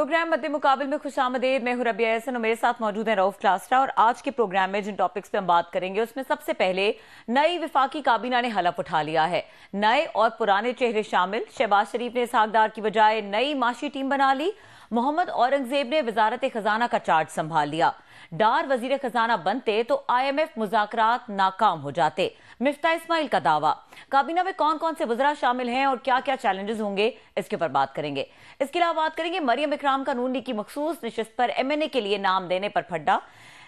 Programme मद्दे मुकाबिल में खुशामदीद। मैं हूं रबिया एहसन और मेरे साथ मौजूद हैं रऊफ क्लास्ट्रा। और आज के प्रोग्राम में जिन टॉपिक्स पे हम बात करेंगे उसमें सबसे पहले नई विफाकी काबीना ने हलफ उठा लिया है। नए और पुराने चेहरे शामिल। शहबाज शरीफ ने इसहाक डार की बजाय नई माशी टीम बना ली। मोहम्मद औरंगजेब ने वजारत खजाना का चार्ज संभाल लिया। डार वजीर खजाना बनते तो IMF मुज़ाकरात नाकाम हो जाते। मिफ्ता इस्माइल का दावा। काबीना में कौन कौन से वज़रा शामिल हैं और क्या क्या चैलेंजेस होंगे, इसके ऊपर बात करेंगे। इसके अलावा बात करेंगे मरियम इकराम का नून लीग की मखसूस नशिस्त पर MNA के लिए नाम देने पर फड्डा।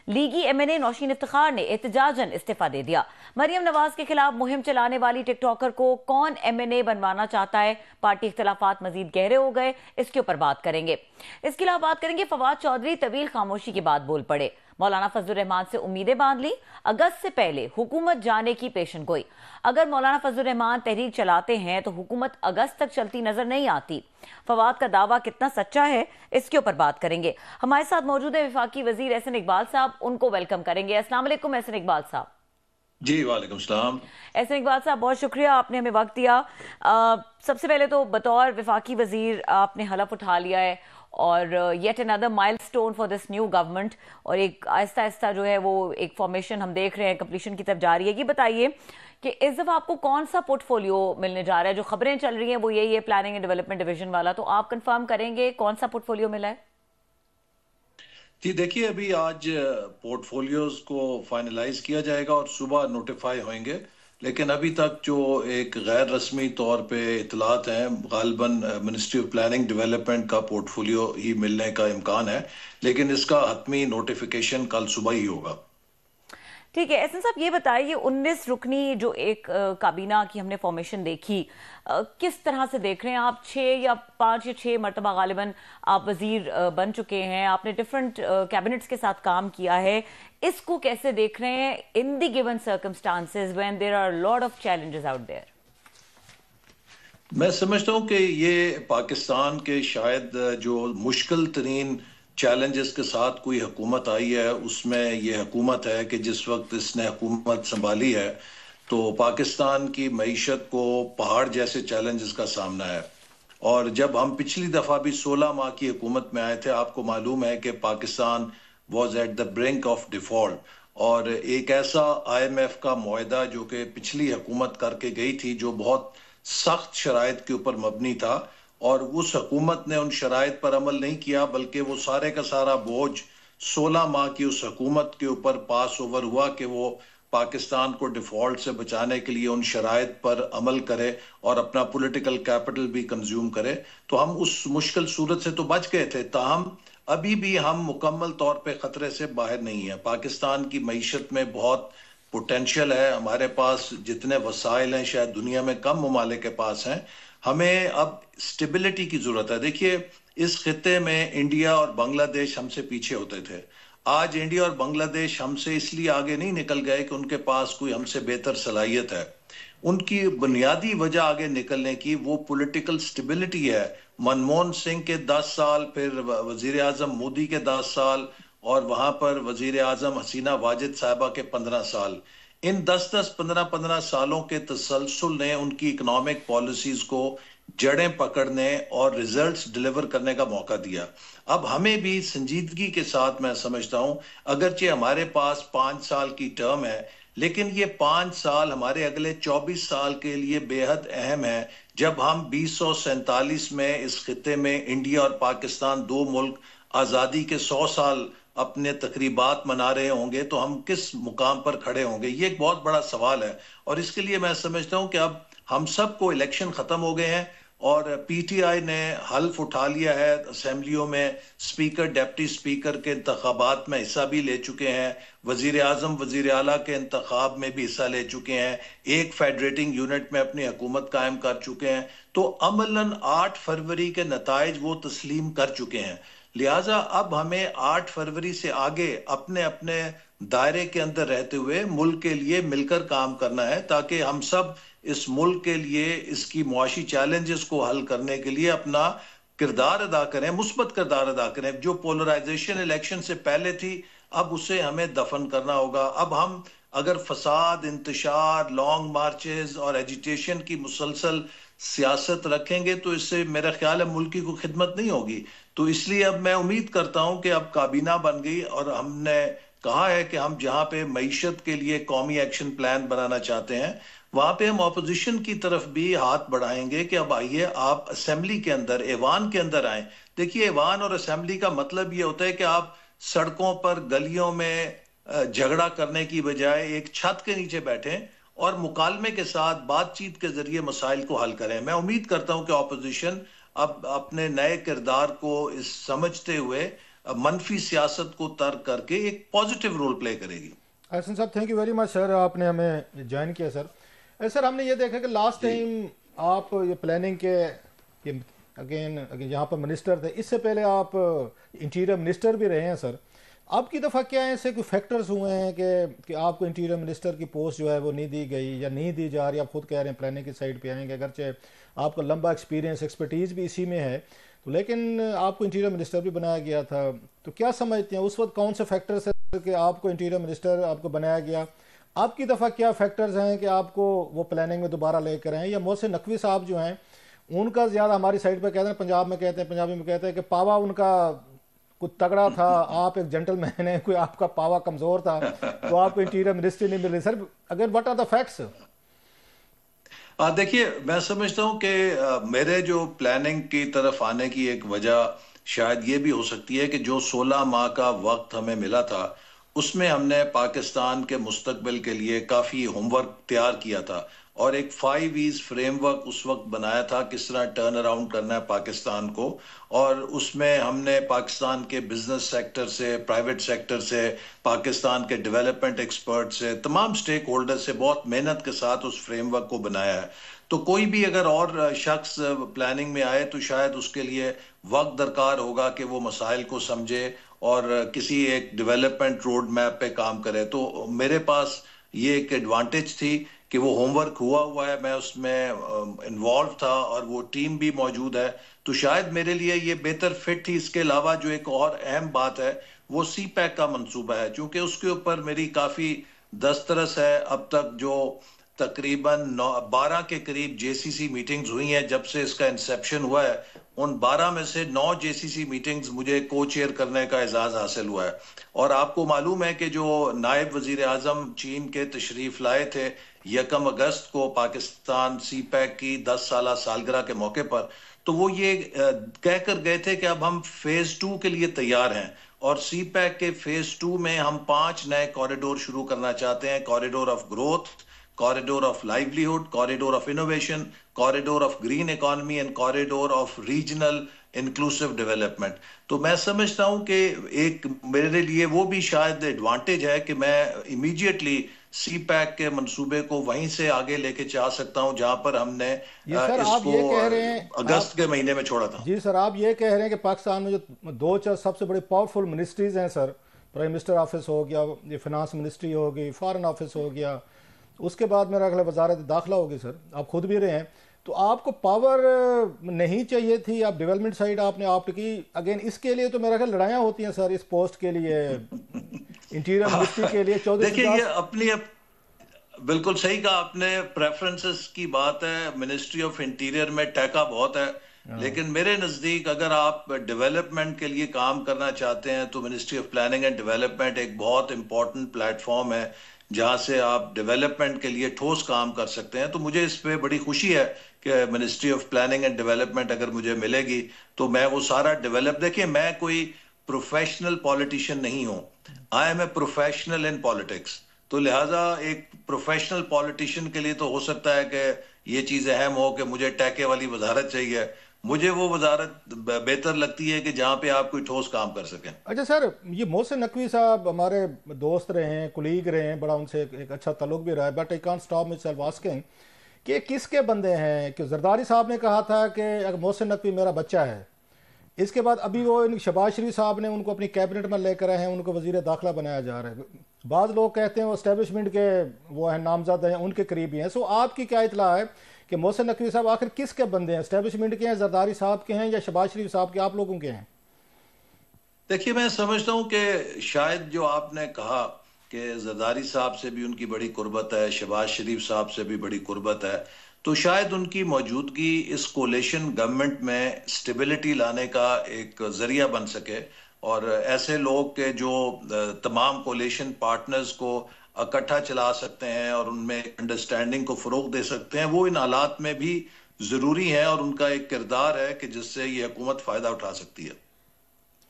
लीगी MNA नौशीन इफ्तिखार ने एहतजाजन इस्तीफा दे दिया। मरियम नवाज के खिलाफ मुहिम चलाने वाली टिकटॉकर को कौन MNA बनवाना चाहता है। पार्टी इख्तलाफात मजीद गहरे हो गए, इसके ऊपर बात करेंगे। इसके अलावा बात करेंगे फवाद चौधरी तवील खामोशी के बाद बोल पड़े। मौलाना फजलुर रहमान से उम्मीदें बांध ली। अगस्त से पहले हुकूमत जाने की पेशन गोई। अगर मौलाना फजलुर रहमान तहरीक चलाते हैं तो हुकूमत अगस्त तक चलती नजर नहीं आती। फवाद का दावा कितना सच्चा है, इसके ऊपर बात करेंगे। हमारे साथ मौजूद है वफाकी वजीर एहसन इकबाल साहब, उनको वेलकम करेंगे। अस्सलाम वालेकुम एहसन इकबाल साहब। जी वालेकुम सलाम। एहसन इकबाल साहब, बहुत शुक्रिया, आपने हमें वक्त दिया। सबसे पहले तो बतौर वफाकी वजीर आपने हलफ उठा लिया है और yet another milestone for this new government, और एक आहिस्ता आहिस्ता जो है वो एक फॉर्मेशन हम देख रहे हैं कंप्लीशन की तरफ जा रही है। ये बताइए कि इस दफा आपको कौन सा पोर्टफोलियो मिलने जा रहा है? जो खबरें चल रही हैं वो यही है, प्लानिंग एंड डेवलपमेंट डिवीजन वाला, तो आप कंफर्म करेंगे कौन सा पोर्टफोलियो मिला है? जी देखिए, अभी आज पोर्टफोलियोज को फाइनलाइज किया जाएगा और सुबह नोटिफाई होंगे, लेकिन अभी तक जो एक गैर रस्मी तौर पे इतलात हैं, गालिबन मिनिस्ट्री ऑफ प्लानिंग डेवलपमेंट का पोर्टफोलियो ही मिलने का इम्कान है, लेकिन इसका हतमी नोटिफिकेशन कल सुबह ही होगा। ठीक है एहसन साहब, ये बताइए 19 रुकनी जो एक काबीना की हमने फॉर्मेशन देखी, किस तरह से देख रहे हैं आप? 5 या 6 मरतबा गालिबन आप वजीर बन चुके हैं, आपने डिफरेंट कैबिनेट्स के साथ काम किया है। इसको कैसे देख रहे हैं in the given circumstances when there are lot of challenges out there? मैं समझता हूँ कि ये पाकिस्तान के शायद जो मुश्किल तरीन चैलेंजेस के साथ कोई हुकूमत आई है, उसमें ये हुकूमत है कि जिस वक्त इसने हुकूमत संभाली है तो पाकिस्तान की मईशत को पहाड़ जैसे चैलेंजेस का सामना है। और जब हम पिछली दफ़ा भी 16 माह की हुकूमत में आए थे, आपको मालूम है कि Pakistan was at the brink of default, और एक ऐसा IMF का मुआहदा जो कि पिछली हुकूमत करके गई थी, जो बहुत सख्त शराइत के ऊपर मबनी था, और उस हुकूमत ने उन शराइत पर अमल नहीं किया, बल्कि वो सारे का सारा बोझ 16 माह की उस हुकूमत के ऊपर पास ओवर हुआ कि वो पाकिस्तान को डिफॉल्ट से बचाने के लिए उन शराइत पर अमल करे और अपना पॉलिटिकल कैपिटल भी कंज्यूम करे। तो हम उस मुश्किल सूरत से तो बच गए थे, ताहम अभी भी हम मुकम्मल तौर पे खतरे से बाहर नहीं है। पाकिस्तान की मईशत में बहुत पोटेंशियल है, हमारे पास जितने वसाइल हैं शायद दुनिया में कम ममालिक के पास हैं। हमें अब स्टेबिलिटी की जरूरत है। देखिए, इस खिते में इंडिया और बांग्लादेश हमसे पीछे होते थे। आज इंडिया और बांग्लादेश हमसे इसलिए आगे नहीं निकल गए कि उनके पास कोई हमसे बेहतर सलाहियत है। उनकी बुनियादी वजह आगे निकलने की वो पॉलिटिकल स्टेबिलिटी है। मनमोहन सिंह के 10 साल, फिर वजीर आजम मोदी के 10 साल, और वहां पर वजीर आजम हसीना वाजिद साहिबा के 15 साल। इन 10-10, 15-15 सालों के तसलसल ने उनकी इकोनॉमिक पॉलिसीज को जड़ें पकड़ने और रिजल्ट्स डिलीवर करने का मौका दिया। अब हमें भी संजीदगी के साथ, मैं समझता हूं, अगरचे हमारे पास 5 साल की टर्म है, लेकिन ये 5 साल हमारे अगले 24 साल के लिए बेहद अहम है। जब हम 2047 में इस खिते में इंडिया और पाकिस्तान, 2 मुल्क, आज़ादी के 100 साल अपने तकरीबात मना रहे होंगे, तो हम किस मुकाम पर खड़े होंगे, ये एक बहुत बड़ा सवाल है। और इसके लिए मैं समझता हूं कि अब हम सबको इलेक्शन खत्म हो गए हैं और PTI ने हल्फ उठा लिया है। असेंबलियों में स्पीकर, डिप्टी स्पीकर के इंतखाबात में हिस्सा भी ले चुके हैं। वजीर आजम, वजीर आला के इंतखाब में भी हिस्सा ले चुके हैं। एक फेडरेटिंग यूनिट में अपनी हुकूमत कायम कर चुके हैं। तो अमलन 8 फरवरी के नताइज वो तस्लीम कर चुके हैं। लिहाजा अब हमें 8 फरवरी से आगे अपने अपने दायरे के अंदर रहते हुए मुल्क के लिए मिलकर काम करना है, ताकि हम सब इस मुल्क के लिए इसकी मुआशी चैलेंजेस को हल करने के लिए अपना किरदार अदा करें, मुस्बत किरदार अदा करें। जो पोलराइजेशन इलेक्शन से पहले थी, अब उसे हमें दफन करना होगा। अब हम अगर फसाद, इंतशार, लॉन्ग मार्चेस और एजिटेशन की मुसलसल सियासत रखेंगे तो इससे मेरा ख्याल है मुल्क की कोई खिदमत नहीं होगी। तो इसलिए अब मैं उम्मीद करता हूं कि अब काबीना बन गई और हमने कहा है कि हम जहां पे मईशत के लिए कौमी एक्शन प्लान बनाना चाहते हैं वहां पे हम ऑपोजिशन की तरफ भी हाथ बढ़ाएंगे कि अब आइए आप असेंबली के अंदर, ऐवान के अंदर आए। देखिए, ऐवान और असेंबली का मतलब ये होता है कि आप सड़कों पर, गलियों में झगड़ा करने की बजाय एक छत के नीचे बैठें और मुकालमे के साथ बातचीत के जरिए मसाइल को हल करें। मैं उम्मीद करता हूं कि ऑपोजिशन अब अपने नए किरदार को इस समझते हुए मनफी सियासत को तर्क करके एक पॉजिटिव रोल प्ले करेगी। एहसन साहब, thank you very much sir, आपने हमें ज्वाइन किया सर। सर, हमने ये देखा कि लास्ट टाइम आप ये प्लानिंग के ये अगेन यहाँ पर मिनिस्टर थे, इससे पहले आप इंटीरियर मिनिस्टर भी रहे हैं सर। अब की दफ़ा क्या है, ऐसे कोई फैक्टर्स हुए हैं कि आपको इंटीरियर मिनिस्टर की पोस्ट जो है वो नहीं दी गई या नहीं दी जा रही? आप खुद कह रहे हैं प्लानिंग की साइड पे आएंगे, अगरचे आपका लंबा एक्सपीरियंस, एक्सपर्टीज़ भी इसी में है, तो लेकिन आपको इंटीरियर मिनिस्टर भी बनाया गया था। तो क्या समझते हैं उस वक्त कौन से फैक्टर्स है कि आपको इंटीरियर मिनिस्टर आपको बनाया गया? आपकी दफ़ा क्या फैक्टर्स हैं कि आपको वो प्लानिंग में दोबारा लेकर आए? या मोहसिन नकवी साहब जो हैं उनका ज़्यादा हमारी साइड पर कहते हैं, पंजाब में कहते हैं, पंजाबी में कहते हैं कि पावा उनका कुछ तगड़ा था, आप एक जेंटलमैन है, कोई आपका पावा कमज़ोर था तो आपको इंटीरियर मिनिस्ट्री नहीं मिली। Sir, again what are the facts? देखिए, मैं समझता हूं कि मेरे जो प्लानिंग की तरफ आने की एक वजह शायद ये भी हो सकती है कि जो 16 माह का वक्त हमें मिला था उसमें हमने पाकिस्तान के मुस्तकबिल के लिए काफ़ी होमवर्क तैयार किया था और एक 5 ईज फ्रेमवर्क उस वक्त बनाया था किस तरह टर्न अराउंड करना है पाकिस्तान को। और उसमें हमने पाकिस्तान के बिजनेस सेक्टर से, प्राइवेट सेक्टर से, पाकिस्तान के डेवलपमेंट एक्सपर्ट से, तमाम स्टेक होल्डर से बहुत मेहनत के साथ उस फ्रेमवर्क को बनाया है। तो कोई भी अगर और शख्स प्लानिंग में आए तो शायद उसके लिए वक्त दरकार होगा कि वो मसाइल को समझे और किसी एक डेवलपमेंट रोड मैप पे काम करे। तो मेरे पास ये एक एडवांटेज थी कि वो होमवर्क हुआ है, मैं उसमें इन्वॉल्व था और वो टीम भी मौजूद है, तो शायद मेरे लिए ये बेहतर फिट थी। इसके अलावा जो एक और अहम बात है वो सी पैक का मंसूबा है, क्योंकि उसके ऊपर मेरी काफ़ी दस्तरस है। अब तक जो तकरीबन 12 के करीब जेसीसी मीटिंग्स हुई हैं जब से इसका इंसेप्शन हुआ है, उन 12 में से 9 जेसीसी मीटिंग्स मुझे को चेयर करने का एजाज हासिल हुआ है। और आपको मालूम है कि जो नायब वजीर आजम चीन के तशरीफ लाए थे 1 अगस्त को पाकिस्तान सी पैक की 10 साल सालगिरह के मौके पर, तो वो ये कह कर गए थे कि अब हम फेज 2 के लिए तैयार हैं और सी पैक के फेज 2 में हम 5 नए कॉरिडोर शुरू करना चाहते हैं। Corridor of growth, corridor of livelihood, corridor of innovation, corridor of green economy and corridor of regional inclusive development. तो मैं समझता हूं कि एक मेरे लिए वो भी शायद एडवांटेज है कि मैं इमीडिएटली सी पैक के मंसूबे को वहीं से आगे लेके जा सकता हूं जहां पर हमने इसको अगस्त के महीने में छोड़ा था। जी सर, आप ये कह रहे हैं कि पाकिस्तान में जो 2-4 सबसे बड़ी पावरफुल मिनिस्ट्रीज हैं सर, प्राइम मिनिस्टर ऑफिस हो गया, ये फिनांस मिनिस्ट्री होगी, फॉरेन ऑफिस हो गया, उसके बाद मेरा अगला वजारत दाखिला होगी सर, आप खुद भी रहे हैं, तो आपको पावर नहीं चाहिए थी, आप डेवलपमेंट साइड आपने ऑप्ट की। अगेन इसके लिए तो मेरा ख्याल लड़ाइयाँ होती हैं सर, इस पोस्ट के लिए, इंटीरियर मिनिस्ट्री के लिए। 14 देखिए, ये अपनी बिल्कुल सही कहा आपने, प्रेफरेंसेस की बात है। मिनिस्ट्री ऑफ इंटीरियर में टैका बहुत है, लेकिन मेरे नजदीक अगर आप डेवलपमेंट के लिए काम करना चाहते हैं तो ministry of planning and development एक बहुत इंपॉर्टेंट प्लेटफॉर्म है जहां से आप डेवलपमेंट के लिए ठोस काम कर सकते हैं। तो मुझे इस पे बड़ी खुशी है कि ministry of planning and development अगर मुझे मिलेगी तो मैं वो सारा देखिए, मैं कोई प्रोफेशनल पॉलिटिशियन नहीं हूं, I am a professional in politics. तो लिहाजा एक प्रोफेशनल पॉलिटिशियन के लिए तो हो सकता है कि ये चीज अहम हो कि मुझे टैके वाली वजारत चाहिए, मुझे वो वजारत बेहतर लगती है कि जहां पे आप कोई ठोस काम कर सकें। अच्छा सर, ये मोहसिन नकवी साहब हमारे दोस्त रहे हैं, कुलीग रहे हैं, बड़ा उनसे एक अच्छा ताल्लुक भी रहा है, but I can't stop my self asking कि किसके बंदे हैं? कि जरदारी साहब ने कहा था कि अगर मोहसिन नकवी मेरा बच्चा है, इसके बाद अभी वो शहबाज शरीफ साहब ने उनको अपनी कैबिनेट में लेकर आए हैं, उनको वजीर दाखिला बनाया जा रहा है। बाज़ लोग कहते हैं वो एस्टेब्लिशमेंट के वो हैं, नामजद हैं, उनके करीबी हैं। सो आपकी क्या इतला है कि मोहसिन नकवी साहब आखिर किसके बंदे हैं? एस्टेब्लिशमेंट के हैं, जरदारी साहब के हैं, या शहबाज शरीफ साहब के, आप लोगों के हैं? देखिए, मैं समझता हूं कि शायद जो आपने कहा कि जरदारी साहब से भी उनकी बड़ी कुर्बत है, शहबाज शरीफ साहब से भी बड़ी कुर्बत है, तो शायद उनकी मौजूदगी इस कोलेशन गवर्नमेंट में स्टेबिलिटी लाने का एक जरिया बन सके और ऐसे लोग के जो तमाम कोलेशन पार्टनर्स को इकट्ठा चला सकते हैं और उनमें अंडरस्टैंडिंग को फरोग दे सकते हैं, वो इन हालात में भी जरूरी है और उनका एक किरदार है कि जिससे ये हुकूमत फायदा उठा सकती है।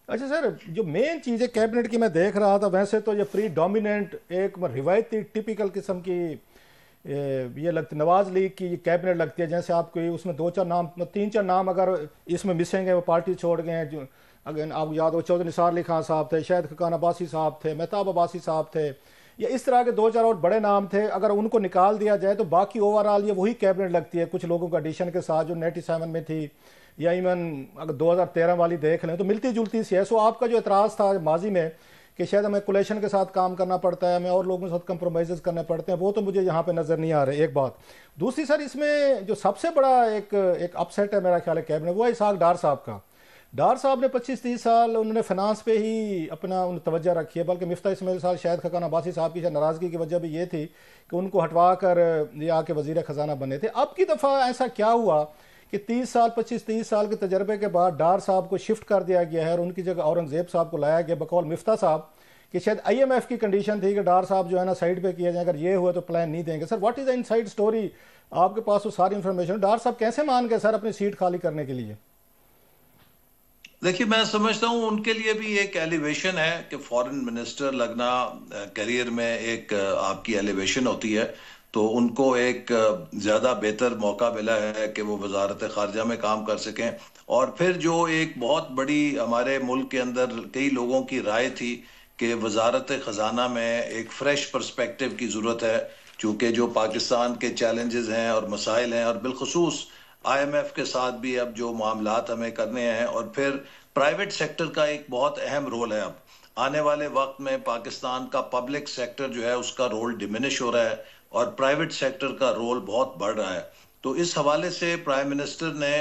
अच्छा सर, जो मेन चीज़ है कैबिनेट की मैं देख रहा था, वैसे तो ये प्री डोमिनेंट एक रिवायती टिपिकल किस्म की ये लगती नवाज लीग की ये कैबिनेट लगती है, जैसे आपको उसमें 2-4 नाम 3-4 नाम अगर इसमें मिसिंग है वो पार्टी छोड़ गए हैं। जो अगर आपको याद हो चौधरी निसार अली खान साहब थे, शायद खकान अब्बासी साहब थे, मेहताब अब्बासी साहब थे, या इस तरह के 2-4 और बड़े नाम थे। अगर उनको निकाल दिया जाए तो बाकी ओवरऑल ये वही कैबिनेट लगती है, कुछ लोगों का एडिशन के साथ जो 97 में थी या इवन अगर 2013 वाली देख लें तो मिलती जुलती सी है। सो आपका जो एतराज़ था माजी में कि शायद हमें कोलेशन के साथ काम करना पड़ता है, हमें और लोगों के साथ कंप्रोमाइज़ करने पड़ते हैं, वो तो मुझे यहाँ पे नज़र नहीं आ रहे। एक बात। दूसरी सर, इसमें जो सबसे बड़ा एक अपसेट है मेरा ख्याल है कैबिनेट, वो है इसहाक डार साहब का। डार साहब ने 25-30 साल उन्होंने फाइनेंस पे ही अपना तवज्जो रखी है, बल्कि मिफ्ता इस्माइल साहब शायद खकान अब्बासी साहब की नाराज़गी की वजह भी ये थी कि उनको हटवा कर ये आके वज़ीर ख़जाना बने थे। अब की दफ़ा ऐसा क्या हुआ कि 25-30 साल के तजर्बे के बाद डार साहब को शिफ्ट कर दिया गया है और उनकी जगह औरंगजेब साहब को लाया गया बकौल मिफ्ता साहब, कि शायद IMF की कंडीशन थी कि डार साहब जो है ना साइड पे किए जाए, अगर ये हुआ तो प्लान नहीं देंगे। Sir what is the inside story? आपके पास वो सारी इंफॉर्मेशन, डार साहब कैसे मान गए सर अपनी सीट खाली करने के लिए? देखिए, मैं समझता हूँ उनके लिए भी एक एलिवेशन है कि फॉरेन मिनिस्टर लगना करियर में एक आपकी एलिवेशन होती है, तो उनको एक ज़्यादा बेहतर मौका मिला है कि वो वजारत ख़ारजा में काम कर सकें। और फिर जो एक बहुत बड़ी हमारे मुल्क के अंदर कई लोगों की राय थी कि वजारत ख़जाना में एक फ़्रेश पर्सपेक्टिव की ज़रूरत है, चूँकि जो पाकिस्तान के चैलेंजेस हैं और मसाइल हैं और बिलखुसूस IMF के साथ भी अब जो मामलात हमें करने हैं, और फिर प्राइवेट सेक्टर का एक बहुत अहम रोल है। अब आने वाले वक्त में पाकिस्तान का पब्लिक सेक्टर जो है उसका रोल डिमिनिश हो रहा है और प्राइवेट सेक्टर का रोल बहुत बढ़ रहा है। तो इस हवाले से प्राइम मिनिस्टर ने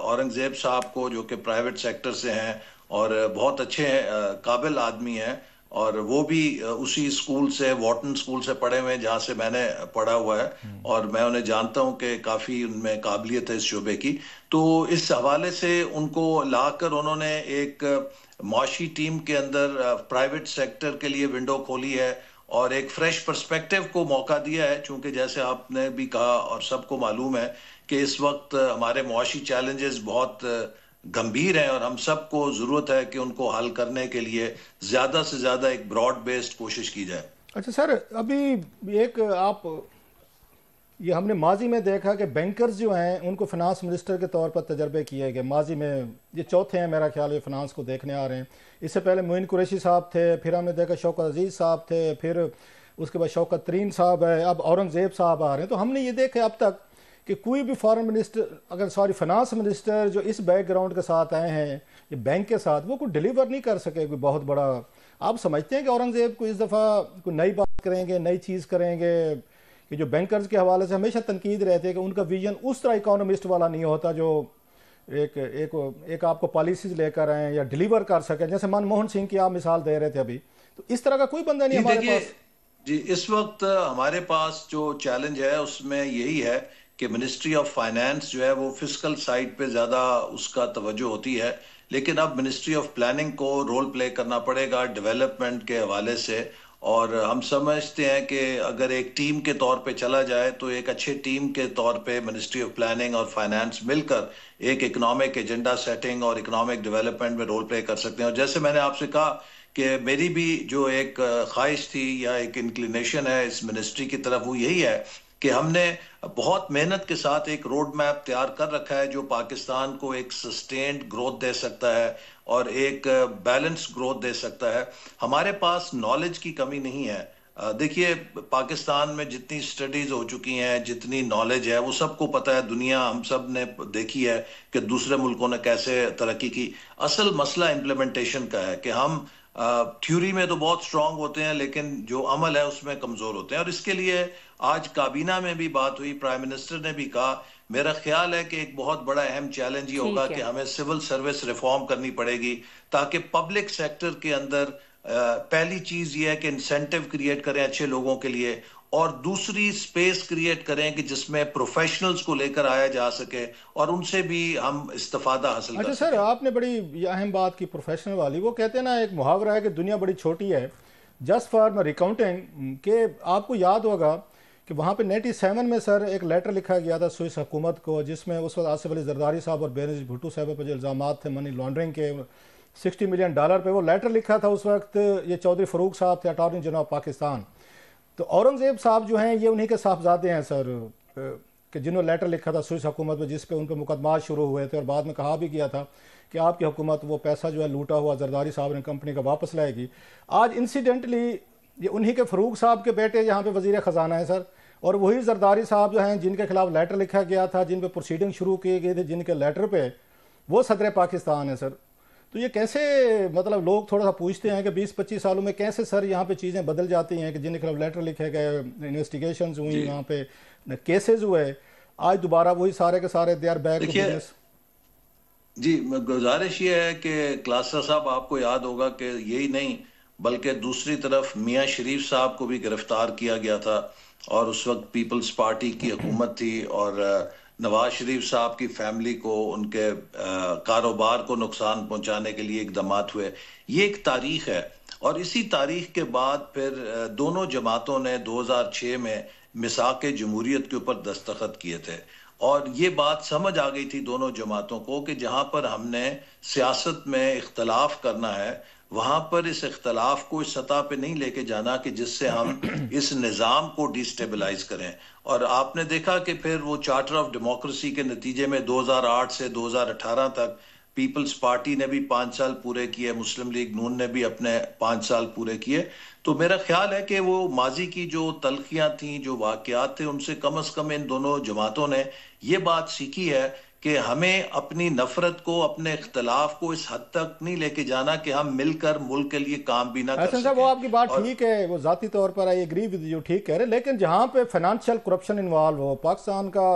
औरंगजेब साहब को, जो कि प्राइवेट सेक्टर से हैं और बहुत अच्छे काबिल आदमी हैं, और वो भी उसी स्कूल से, वॉटन स्कूल से पढ़े हुए हैं जहाँ से मैंने पढ़ा हुआ है, और मैं उन्हें जानता हूँ कि काफ़ी उनमें काबिलियत है इस शोबे की। तो इस हवाले से उनको लाकर उन्होंने एक माशी टीम के अंदर प्राइवेट सेक्टर के लिए विंडो खोली है और एक फ्रेश पर्सपेक्टिव को मौका दिया है, चूँकि जैसे आपने भी कहा और सबको मालूम है कि इस वक्त हमारे मुआशी चैलेंजेस बहुत गंभीर हैं और हम सबको ज़रूरत है कि उनको हल करने के लिए ज़्यादा से ज़्यादा एक ब्रॉड बेस्ड कोशिश की जाए। अच्छा सर, अभी एक आप ये हमने माजी में देखा कि बैंकर्स जो हैं उनको फिनांस मिनिस्टर के तौर पर तजर्बे किए गए। माजी में ये चौथे हैं मेरा ख्याल है फिनांस को देखने आ रहे हैं। इससे पहले मोइन कुरैशी साहब थे, फिर हमने देखा शौकत अजीज़ साहब थे, फिर उसके बाद शौकत तरीन साहब है, अब औरंगजेब साहब आ रहे हैं। तो हमने ये देखा अब तक कि कोई भी फॉरेन मिनिस्टर फाइनेंस मिनिस्टर जो इस बैकग्राउंड के साथ आए हैं ये बैंक के साथ, वो कोई डिलीवर नहीं कर सके कोई बहुत बड़ा। आप समझते हैं कि औरंगजेब को इस दफ़ा कोई नई बात करेंगे, नई चीज़ करेंगे? कि जो बैंकर्स के हवाले से हमेशा तनकीद रहती है कि उनका विजन उस तरह इकोनॉमिस्ट वाला नहीं होता जो एक आपको पॉलिसीज लेकर आए या डिलीवर कर सके, जैसे मनमोहन सिंह की आप मिसाल दे रहे थे अभी। तो इस तरह का कोई बंदा नहीं हमारे पास। जी, इस वक्त हमारे पास जो चैलेंज है उसमें यही है कि मिनिस्ट्री ऑफ फाइनेंस जो है वो फिस्कल साइड पे ज़्यादा उसका तवज्जो होती है, लेकिन अब मिनिस्ट्री ऑफ प्लानिंग को रोल प्ले करना पड़ेगा डेवलपमेंट के हवाले से। और हम समझते हैं कि अगर एक टीम के तौर पे चला जाए तो एक अच्छे टीम के तौर पे मिनिस्ट्री ऑफ प्लानिंग और फाइनेंस मिलकर एक इकोनॉमिक एजेंडा सेटिंग और इकोनॉमिक डेवलपमेंट में रोल प्ले कर सकते हैं। और जैसे मैंने आपसे कहा कि मेरी भी जो एक ख्वाहिश थी या एक इंक्लिनेशन है इस मिनिस्ट्री की तरफ, वो यही है कि हमने बहुत मेहनत के साथ एक रोड मैप तैयार कर रखा है जो पाकिस्तान को एक सस्टेन्ड ग्रोथ दे सकता है और एक बैलेंस ग्रोथ दे सकता है। हमारे पास नॉलेज की कमी नहीं है। देखिए, पाकिस्तान में जितनी स्टडीज हो चुकी हैं, जितनी नॉलेज है, वो सबको पता है, दुनिया हम सब ने देखी है कि दूसरे मुल्कों ने कैसे तरक्की की। असल मसला इम्प्लीमेंटेशन का है कि हम थ्योरी में तो बहुत स्ट्रांग होते हैं लेकिन जो अमल है उसमें कमजोर होते हैं। और इसके लिए आज काबीना में भी बात हुई, प्राइम मिनिस्टर ने भी कहा, मेरा ख्याल है कि एक बहुत बड़ा अहम चैलेंज ये होगा कि हमें सिविल सर्विस रिफॉर्म करनी पड़ेगी ताकि पब्लिक सेक्टर के अंदर पहली चीज ये है कि इंसेंटिव क्रिएट करें अच्छे लोगों के लिए, और दूसरी स्पेस क्रिएट करें कि जिसमें प्रोफेशनल्स को लेकर आया जा सके और उनसे भी हम इस्तेफादा हासिल कर अच्छा सकें। सर, आपने बड़ी अहम बात की प्रोफेशनल वाली। वो कहते हैं ना, एक मुहावरा है कि दुनिया बड़ी छोटी है। जस्ट फॉर रिकाउंटिंग के आपको याद होगा कि वहाँ पे 97 में सर एक लेटर लिखा गया था स्विस हुकूमत को, जिसमें उस वक्त आसिफ अली जरदारी साहब और बेनजीर भुट्टो साहब पर जो इल्ज़ाम थे मनी लॉन्ड्रिंग के, $60 मिलियन पे वो लेटर लिखा था। उस वक्त ये चौधरी फरूक साहब थे अटॉर्नी जनरल पाकिस्तान। तो औरंगजेब साहब जो हैं ये उन्हीं के साहबजादे हैं सर, कि जिन्होंने लेटर लिखा था स्विस हुकूमत में, जिस पे उन पर मुकदमा शुरू हुए थे और बाद में कहा भी गया था कि आपकी हुकूमत वो पैसा जो है लूटा हुआ जरदारी साहब ने कंपनी का वापस लाएगी। आज इंसिडेंटली ये उन्हीं के फरूक साहब के बेटे यहाँ पे वजीर ख़जाना है सर, और वही जरदारी साहब जो हैं जिनके खिलाफ लेटर लिखा गया था, जिन पे प्रोसीडिंग शुरू किए गए थे, जिनके लेटर पे वो सदर पाकिस्तान है सर। तो ये कैसे, मतलब लोग थोड़ा सा पूछते हैं कि 20-25 सालों में कैसे सर यहाँ पे चीज़ें बदल जाती हैं कि जिनके खिलाफ लेटर लिखे गए, इन्वेस्टिगेशंस हुई, यहाँ पे केसेस हुए, आज दोबारा वही सारे के सारे they are back to business. जी, गुजारिश ये है कि क्लासा साहब, आपको याद होगा कि यही नहीं बल्कि दूसरी तरफ मियाँ शरीफ साहब को भी गिरफ्तार किया गया था, और उस वक्त पीपल्स पार्टी की हुकूमत थी, और नवाज शरीफ साहब की फैमिली को उनके कारोबार को नुकसान पहुंचाने के लिए इकदाम हुए। ये एक तारीख है, और इसी तारीख के बाद फिर दोनों जमातों ने 2006 में मिसाक जमहूरियत के ऊपर दस्तखत किए थे, और ये बात समझ आ गई थी दोनों जमातों को कि जहां पर हमने सियासत में इख्तलाफ करना है, वहां पर इस इख्तलाफ को इस सतह पे नहीं लेके जाना कि जिससे हम इस निज़ाम को डिस्टेबलाइज करें। और आपने देखा कि फिर वो चार्टर ऑफ डेमोक्रेसी के नतीजे में 2008 से 2018 तक पीपल्स पार्टी ने भी 5 साल पूरे किए, मुस्लिम लीग नून ने भी अपने 5 साल पूरे किए। तो मेरा ख्याल है कि वो माजी की जो तलखियां थी, जो वाकयात थे, उनसे कम से कम इन दोनों जमातों ने ये बात सीखी है कि हमें अपनी नफरत को, अपने इख्तलाफ को इस हद तक नहीं लेके जाना कि हम मिलकर मुल्क के लिए काम भी ना कर सकें। वो आपकी बात ठीक है, वो जाती तौर पर आई एग्री विद यू, ठीक कह रहे, लेकिन जहाँ पे फाइनेंशियल करप्शन इन्वॉल्व हो, पाकिस्तान का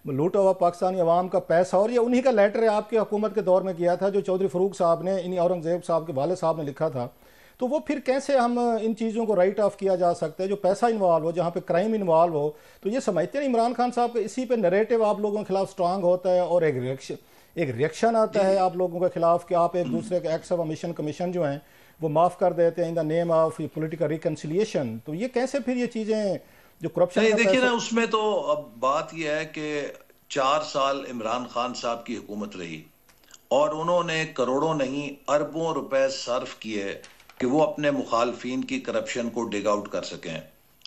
लूटा हुआ पाकिस्तानी अवाम का पैसा, और ये उन्हीं का लेटर है आपकी हुकूमत के दौर में किया था जो चौधरी फरूक साहब ने, इन्हीं औरंगजेब साहब के वाले साहब ने लिखा था। तो वो फिर कैसे हम इन चीज़ों को राइट ऑफ किया जा सकता है जो पैसा इन्वॉल्व हो, जहाँ पे क्राइम इन्वॉल्व हो। तो ये समझते हैं इमरान खान साहब का इसी पे नैरेटिव आप लोगों के खिलाफ स्ट्रांग होता है, और एक रिएक्शन आता है आप लोगों के खिलाफ कि आप एक दूसरे के एक्ट्स ऑफ ओमिशन कमीशन जो हैं वो माफ़ कर देते हैं in the name of political reconciliation. तो ये कैसे फिर ये चीज़ें जो करप्शन, देखिए ना, उसमें तो अब बात यह है कि 4 साल इमरान खान साहब की हुकूमत रही, और उन्होंने करोड़ों नहीं अरबों रुपए सर्फ किए कि वो अपने मुखालफिन की करप्शन को डिग आउट कर सकें।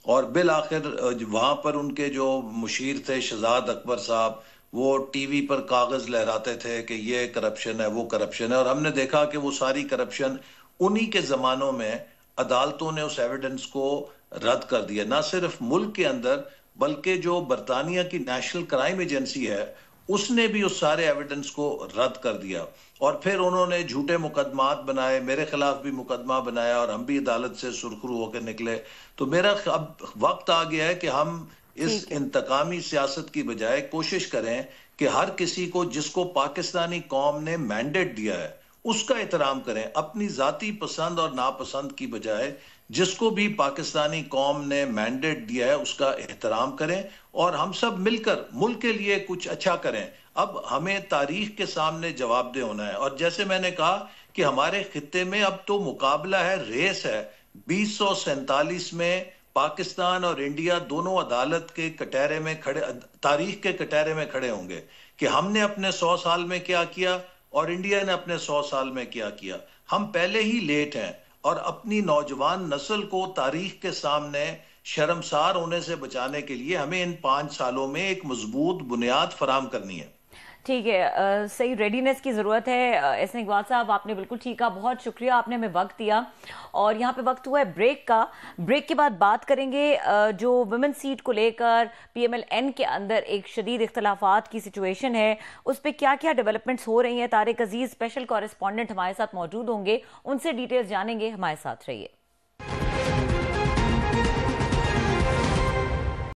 और बिल आखिर वहां पर उनके जो मुशीर थे शहजाद अकबर साहब, वो टीवी पर कागज लहराते थे कि ये करप्शन है, वो करप्शन है, और हमने देखा कि वो सारी करप्शन उन्हीं के जमानों में अदालतों ने उस एविडेंस को रद्द कर दिया। ना सिर्फ मुल्क के अंदर बल्कि जो बरतानिया की नेशनल क्राइम एजेंसी है उसने भी उस सारे एविडेंस को रद्द कर दिया, और फिर उन्होंने झूठे मुकदमात बनाए, मेरे खिलाफ भी मुकदमा बनाया, और हम भी अदालत से सुरखरू होकर निकले। तो मेरा अब वक्त आ गया है कि हम इस इंतकामी सियासत की बजाय कोशिश करें कि हर किसी को जिसको पाकिस्तानी कौम ने मैंडेट दिया है उसका एहतराम करें, अपनी जाती पसंद और नापसंद की बजाय जिसको भी पाकिस्तानी कौम ने मैंडेट दिया है उसका एहतराम करें, और हम सब मिलकर मुल्क के लिए कुछ अच्छा करें। अब हमें तारीख के सामने जवाबदेह होना है, और जैसे मैंने कहा कि हमारे खित्ते में अब तो मुकाबला है, रेस है। 2047 में पाकिस्तान और इंडिया दोनों अदालत के कटहरे में खड़े, तारीख के कटहरे में खड़े होंगे कि हमने अपने 100 साल में क्या किया और इंडिया ने अपने 100 साल में क्या किया। हम पहले ही लेट हैं, और अपनी नौजवान नस्ल को तारीख के सामने शर्मसार होने से बचाने के लिए हमें इन 5 सालों में एक मजबूत बुनियाद फराम करनी है। ठीक है, सही रेडीनेस की ज़रूरत है। एहसन इकबाल साहब, आपने बिल्कुल ठीक कहा, बहुत शुक्रिया, आपने हमें वक्त दिया। और यहाँ पे वक्त हुआ है ब्रेक का। ब्रेक के बाद बात करेंगे जो वुमेन सीट को लेकर PMLN के अंदर एक शदीद इख्तलाफात की सिचुएशन है, उस पर क्या क्या डेवलपमेंट्स हो रही हैं। तारिक अजीज स्पेशल कॉरेस्पॉन्डेंट हमारे साथ मौजूद होंगे, उनसे डिटेल्स जानेंगे। हमारे साथ रहिए।